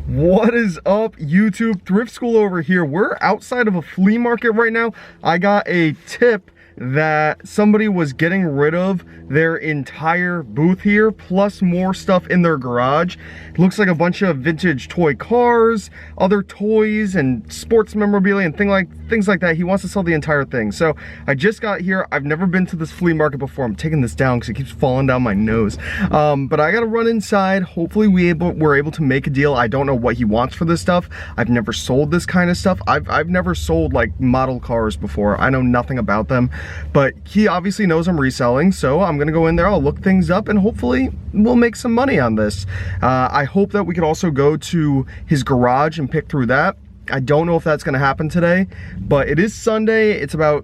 What is up, YouTube? Thrift School over here. We're outside of a flea market right now. I got a tip that somebody was getting rid of their entire booth here, plus more stuff in their garage. It looks like a bunch of vintage toy cars, other toys, and sports memorabilia and things like that. He wants to sell the entire thing. So I just got here. I've never been to this flea market before. I'm taking this down because it keeps falling down my nose. But I gotta run inside. Hopefully we're able to make a deal. I don't know what he wants for this stuff. I've never sold this kind of stuff. I've never sold like model cars before. I know nothing about them. But he obviously knows I'm reselling, so I'm gonna go in there, I'll look things up, and hopefully we'll make some money on this. I hope that we could also go to his garage and pick through that. I don't know if that's gonna happen today, but it is Sunday. It's about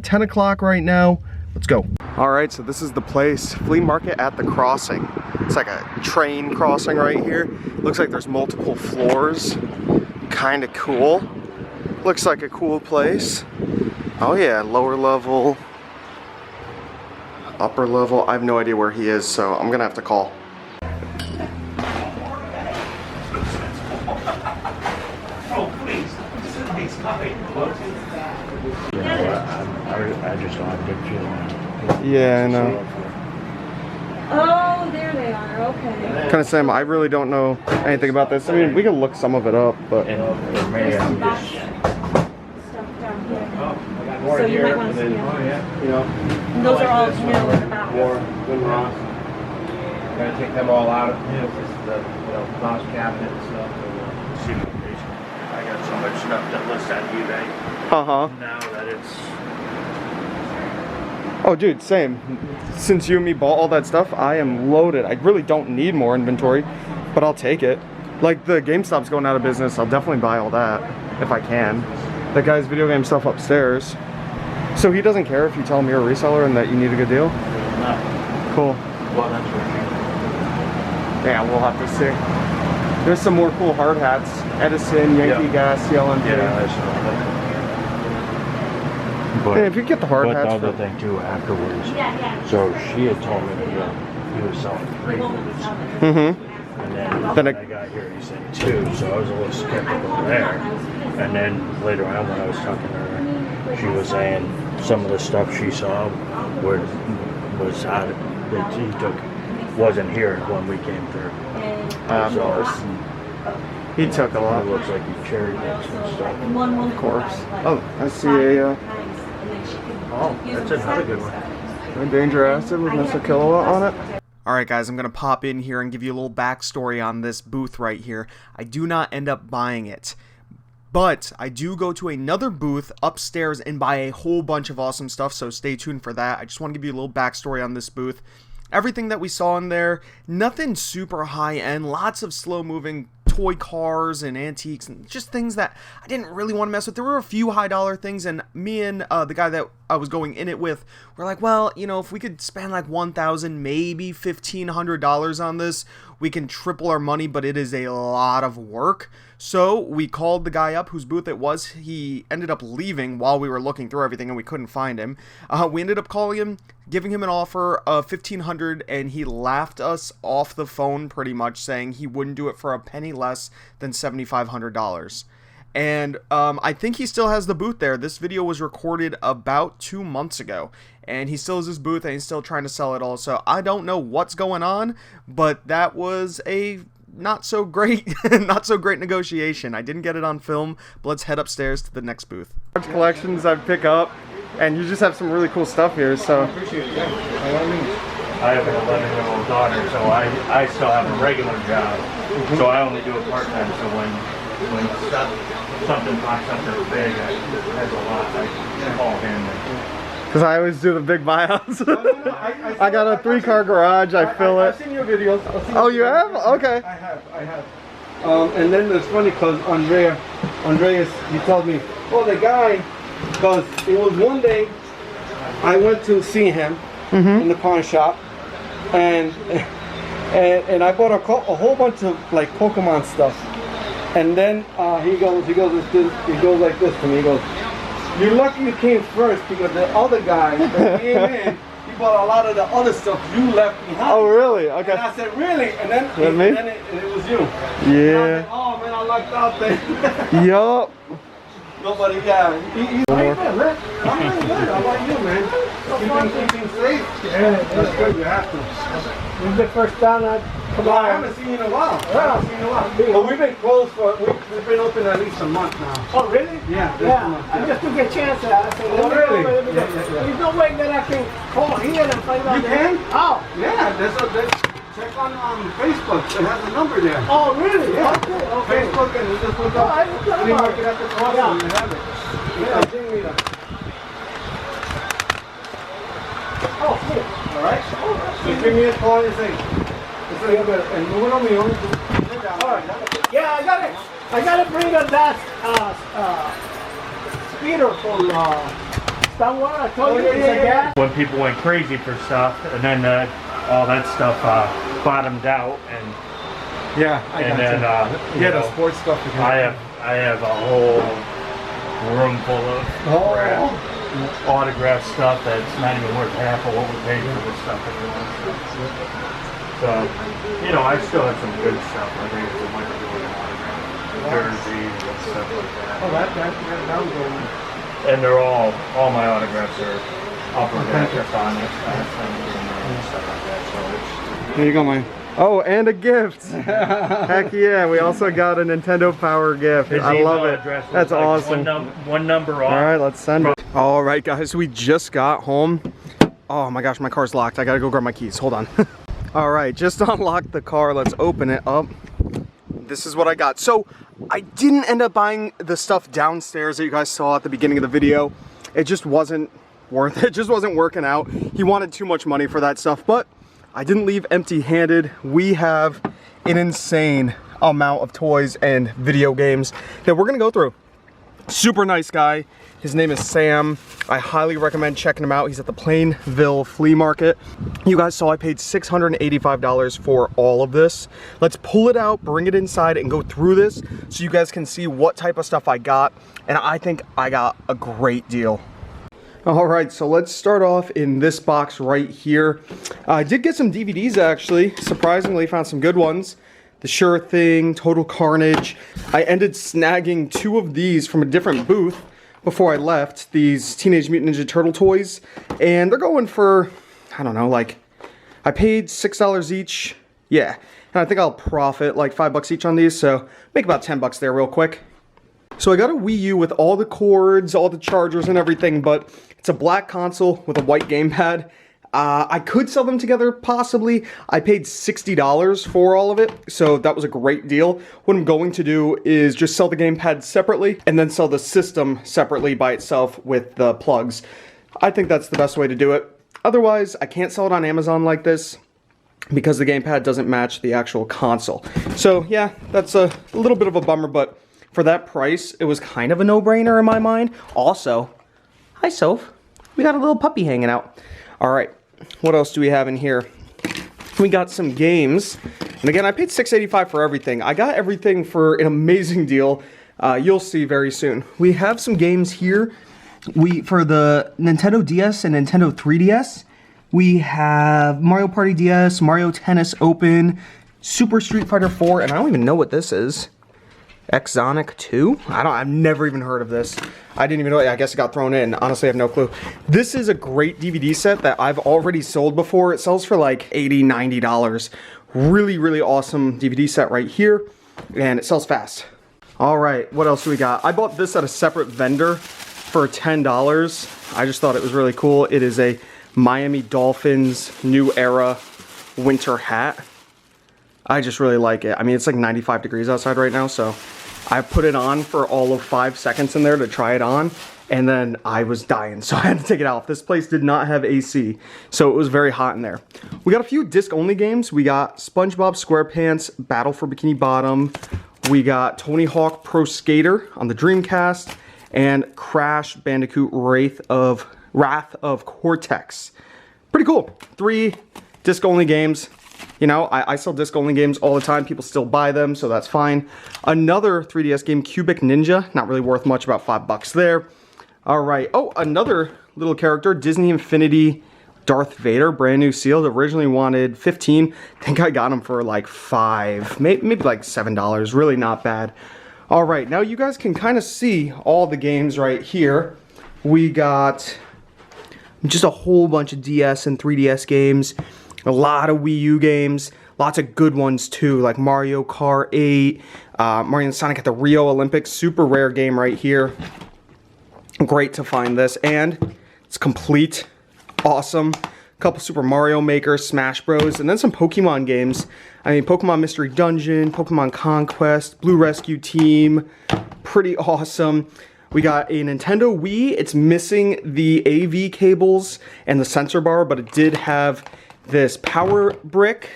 10 o'clock right now. Let's go. All right, so this is the place, Flea Market at the Crossing. It's like a train crossing right here. Looks like there's multiple floors. Kind of cool. Looks like a cool place. Oh yeah, lower level, upper level. I have no idea where he is, so I'm gonna have to call. Oh, please. I just don't have good feeling. Yeah, I know. Oh, there they are, okay. Kind of Sam, I really don't know anything about this. I mean, we can look some of it up, but... For me, I'm just... Stuff down here. So you might want to see them. You know, And those are all new and about. Gotta take them all out of the glass cabinet and stuff. I got so much stuff to list on eBay. Uh-huh. Now that it's... Oh, dude, same. Since you and me bought all that stuff, I am loaded. I really don't need more inventory, but I'll take it. Like, the GameStop's going out of business. I'll definitely buy all that, if I can. That guy's video game stuff upstairs. So he doesn't care if you tell him you're a reseller and that you need a good deal? No. Cool. Well, that's what Yeah, we'll have to see. There's some more cool hard hats. Edison, Yankee Gas, LMP. Yeah, that's but, if you get the hard hats. But the other thing too, afterwards. So she had told me that he was selling 3 booths. Mm-hmm. And then when I got here, he said 2, so I was a little skeptical there. And then later on, when I was talking to her, she was saying some of the stuff she saw was out that he took wasn't here when we came through. Of course. He took a lot. It looks like he cherry picked some stuff. Of course. Oh, I see a Oh, that's another good one. Danger Acid with Mr. Kilowatt on it. Alright guys, I'm going to pop in here and give you a little backstory on this booth right here. I do not end up buying it. But I do go to another booth upstairs and buy a whole bunch of awesome stuff, so stay tuned for that. I just want to give you a little backstory on this booth. Everything that we saw in there, nothing super high-end, lots of slow-moving toy cars and antiques and just things that I didn't really want to mess with. There were a few high-dollar things, and me and the guy that I was going in it with were like, well, you know, if we could spend like $1,000, maybe $1,500 on this, we can triple our money, but it is a lot of work. So we called the guy up whose booth it was. He ended up leaving while we were looking through everything and we couldn't find him. We ended up calling him, giving him an offer of $1,500, and he laughed us off the phone pretty much, saying he wouldn't do it for a penny less than $7,500. And I think he still has the booth there. This video was recorded about 2 months ago, and he still has his booth and he's still trying to sell it all. So I don't know what's going on, but that was a not so great negotiation. I didn't get it on film, but let's head upstairs to the next booth. Collections I pick up, and you just have some really cool stuff here. So I have an 11-year-old daughter, so I still have a regular job. So I only do it part-time. So when something pops up that's big, that's a lot. I call him. Because I always do the big buyouts. I got a 3-car garage, I fill it. I've seen your videos. Oh, you have? Okay. I have. And then it's funny because Andreas, he told me, oh, the guy, because it was one day I went to see him in the pawn shop, and I bought a whole bunch of like Pokemon stuff. And then he goes like this to me. He goes, "You're lucky you came first because the other guy that came in, he bought a lot of the other stuff you left behind." Oh, really? Okay. And I said, "Really?" And then, me? it was you. Yeah. Oh locked out there. Yup. Nobody, yeah. He's right there, man. I'm really good. How about you, man? Keeping safe? Yeah, That's good. You have to. this is the first time I come Well, I out. haven't seen you in a while. Yeah. I haven't seen you in a while. But we've been closed for, we've been open at least a month now. Oh, really? Yeah, Yeah. that's I just took a chance. I said, Oh, let me really? go, let me go. Yeah. There's no way that I can call here and find out. You can? Oh. Yeah, check on Facebook. It has a number there. Oh, really? Yeah. Okay. Facebook, and you just look Oh, up I looked up Flea about Market it. at the crossing, Yeah. and you have it. Yeah, bring me that. Oh, cool. All right? So give me a call and say, and move it on me. All right. Yeah, I gotta bring a that speeder from Star Wars. I told you it's a gas. When people went crazy for stuff, and then all that stuff bottomed out, and Yeah, I and got then you. Yeah, the sports stuff again. I have a whole room full of crap, autograph stuff that's not even worth half of what we paid for this stuff anymore. So, you know, I still have some good stuff. I think it's a Michael Jordan autograph, jerseys and stuff like that. Oh, that was going. And they're all my autographs are upper deck or phonics and stuff like that. So it's There you go, man. Oh, and a gift. Heck yeah, we also got a Nintendo Power gift. his I love email it. address was That's like awesome. one number off. All right, let's send it. All right, guys, we just got home. Oh my gosh, my car's locked. I gotta go grab my keys. Hold on. All right, just unlocked the car. Let's open it up. This is what I got. So I didn't end up buying the stuff downstairs that you guys saw at the beginning of the video. It just wasn't worth it. It just wasn't working out. He wanted too much money for that stuff, but I didn't leave empty-handed. We have an insane amount of toys and video games that we're gonna go through. Super nice guy. His name is Sam. I highly recommend checking him out. He's at the Plainville Flea Market. You guys saw I paid $685 for all of this. Let's pull it out, bring it inside, and go through this so you guys can see what type of stuff I got. And I think I got a great deal. All right, so let's start off in this box right here. I did get some DVDs actually. Surprisingly, found some good ones. The Sure Thing, Total Carnage. I ended snagging 2 of these from a different booth before I left, these Teenage Mutant Ninja Turtle toys. And they're going for, I don't know, like, I paid $6 each. Yeah, and I think I'll profit like $5 each on these, so make about $10 there real quick. So I got a Wii U with all the cords, all the chargers and everything, but it's a black console with a white gamepad. I could sell them together, possibly. I paid $60 for all of it, so that was a great deal. What I'm going to do is just sell the gamepad separately and then sell the system separately by itself with the plugs. I think that's the best way to do it. Otherwise, I can't sell it on Amazon like this because the gamepad doesn't match the actual console. So yeah, that's a little bit of a bummer, but for that price, it was kind of a no-brainer in my mind. Also, hi Soph, we got a little puppy hanging out. All right, what else do we have in here? We got some games. And again, I paid $685 for everything. I got everything for an amazing deal. You'll see very soon. We have some games here. For the Nintendo DS and Nintendo 3DS, we have Mario Party DS, Mario Tennis Open, Super Street Fighter 4, and I don't even know what this is. Exonic 2? I've never even heard of this. I didn't even know. I guess it got thrown in. Honestly, I have no clue. This is a great DVD set that I've already sold before. It sells for like $80, $90. Really, really awesome DVD set right here. And it sells fast. All right, what else do we got? I bought this at a separate vendor for $10. I just thought it was really cool. It is a Miami Dolphins New Era winter hat. I just really like it. I mean, it's like 95 degrees outside right now, so I put it on for all of 5 seconds in there to try it on, and then I was dying, so I had to take it out. This place did not have AC, so it was very hot in there. We got a few disc-only games. We got SpongeBob SquarePants Battle for Bikini Bottom. We got Tony Hawk Pro Skater on the Dreamcast, and Crash Bandicoot Wrath of Cortex. Pretty cool. 3 disc-only games. You know, I sell disc-only games all the time. People still buy them, so that's fine. Another 3DS game, Cubic Ninja. Not really worth much, about $5 there. All right. Oh, another little character, Disney Infinity Darth Vader, brand new sealed. Originally wanted $15. I think I got him for like $5, maybe like $7. Really not bad. All right, now you guys can kind of see all the games right here. We got just a whole bunch of DS and 3DS games, a lot of Wii U games, lots of good ones too, like Mario Kart 8, Mario and Sonic at the Rio Olympics, super rare game right here. Great to find this, and it's complete, awesome. A couple Super Mario Maker, Smash Bros, and then some Pokemon games. I mean, Pokemon Mystery Dungeon, Pokemon Conquest, Blue Rescue Team, pretty awesome. We got a Nintendo Wii. It's missing the AV cables and the sensor bar, but it did have this power brick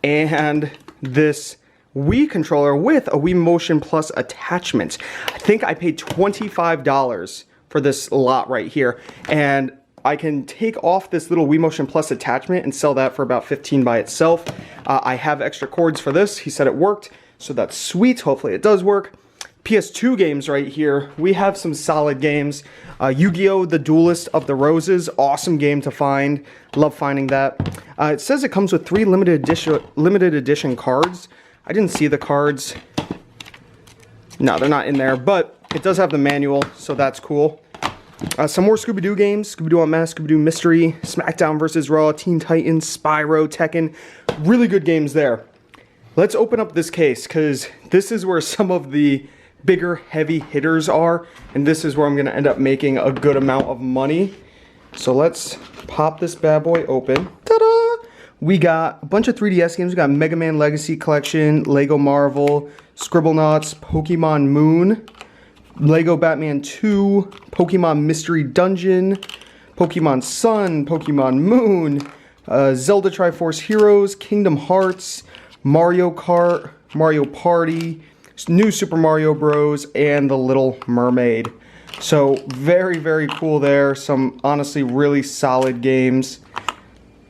and this Wii controller with a Wii Motion Plus attachment. I think I paid $25 for this lot right here, and I can take off this little Wii Motion Plus attachment and sell that for about $15 by itself. I have extra cords for this. He said it worked, so that's sweet. Hopefully it does work. PS2 games right here. We have some solid games. Yu-Gi-Oh! The Duelist of the Roses. Awesome game to find. Love finding that. It says it comes with 3 limited edition cards. I didn't see the cards. No, they're not in there, but it does have the manual, so that's cool. Some more Scooby-Doo games. Scooby-Doo Unmasked, Scooby-Doo Mystery, SmackDown vs. Raw, Teen Titans, Spyro, Tekken. Really good games there. Let's open up this case, because this is where some of the bigger, heavy hitters are, and this is where I'm going to end up making a good amount of money. So let's pop this bad boy open. Ta-da! We got a bunch of 3DS games. We got Mega Man Legacy Collection, Lego Marvel, Scribblenauts, Pokemon Moon, Lego Batman 2, Pokemon Mystery Dungeon, Pokemon Sun, Pokemon Moon, Zelda Triforce Heroes, Kingdom Hearts, Mario Kart, Mario Party, New Super Mario Bros, and The Little Mermaid. So very, very cool there. Some honestly really solid games.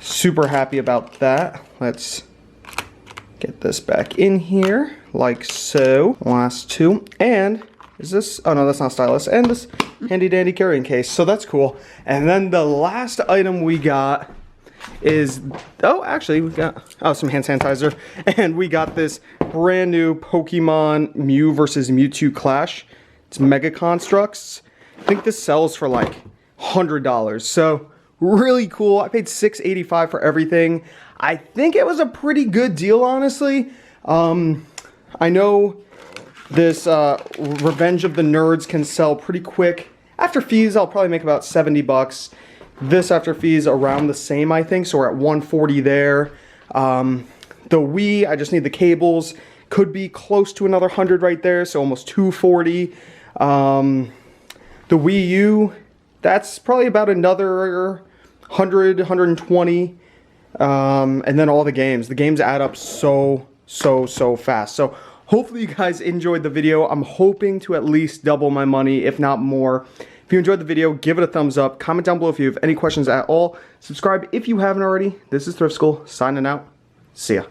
Super happy about that. Let's get this back in here like so. Last 2. And is this? Oh no, that's not stylus. And this handy dandy carrying case. So that's cool. And then the last item we got is, oh, actually we got, oh, some hand sanitizer. And we got this brand new Pokemon Mew versus Mewtwo Clash. It's Mega Constructs. I think this sells for like $100. So really cool. I paid $6.85 for everything. I think it was a pretty good deal, honestly. I know this Revenge of the Nerds can sell pretty quick. After fees, I'll probably make about 70 bucks. This after fees around the same, I think. So we're at 140 there. The Wii, I just need the cables. Could be close to another 100 right there, so almost 240. The Wii U, that's probably about another 100, 120. And then all the games. The games add up so fast. So hopefully you guys enjoyed the video. I'm hoping to at least double my money, if not more. If you enjoyed the video, give it a thumbs up. Comment down below if you have any questions at all. Subscribe if you haven't already. This is Thrift School, signing out. See ya.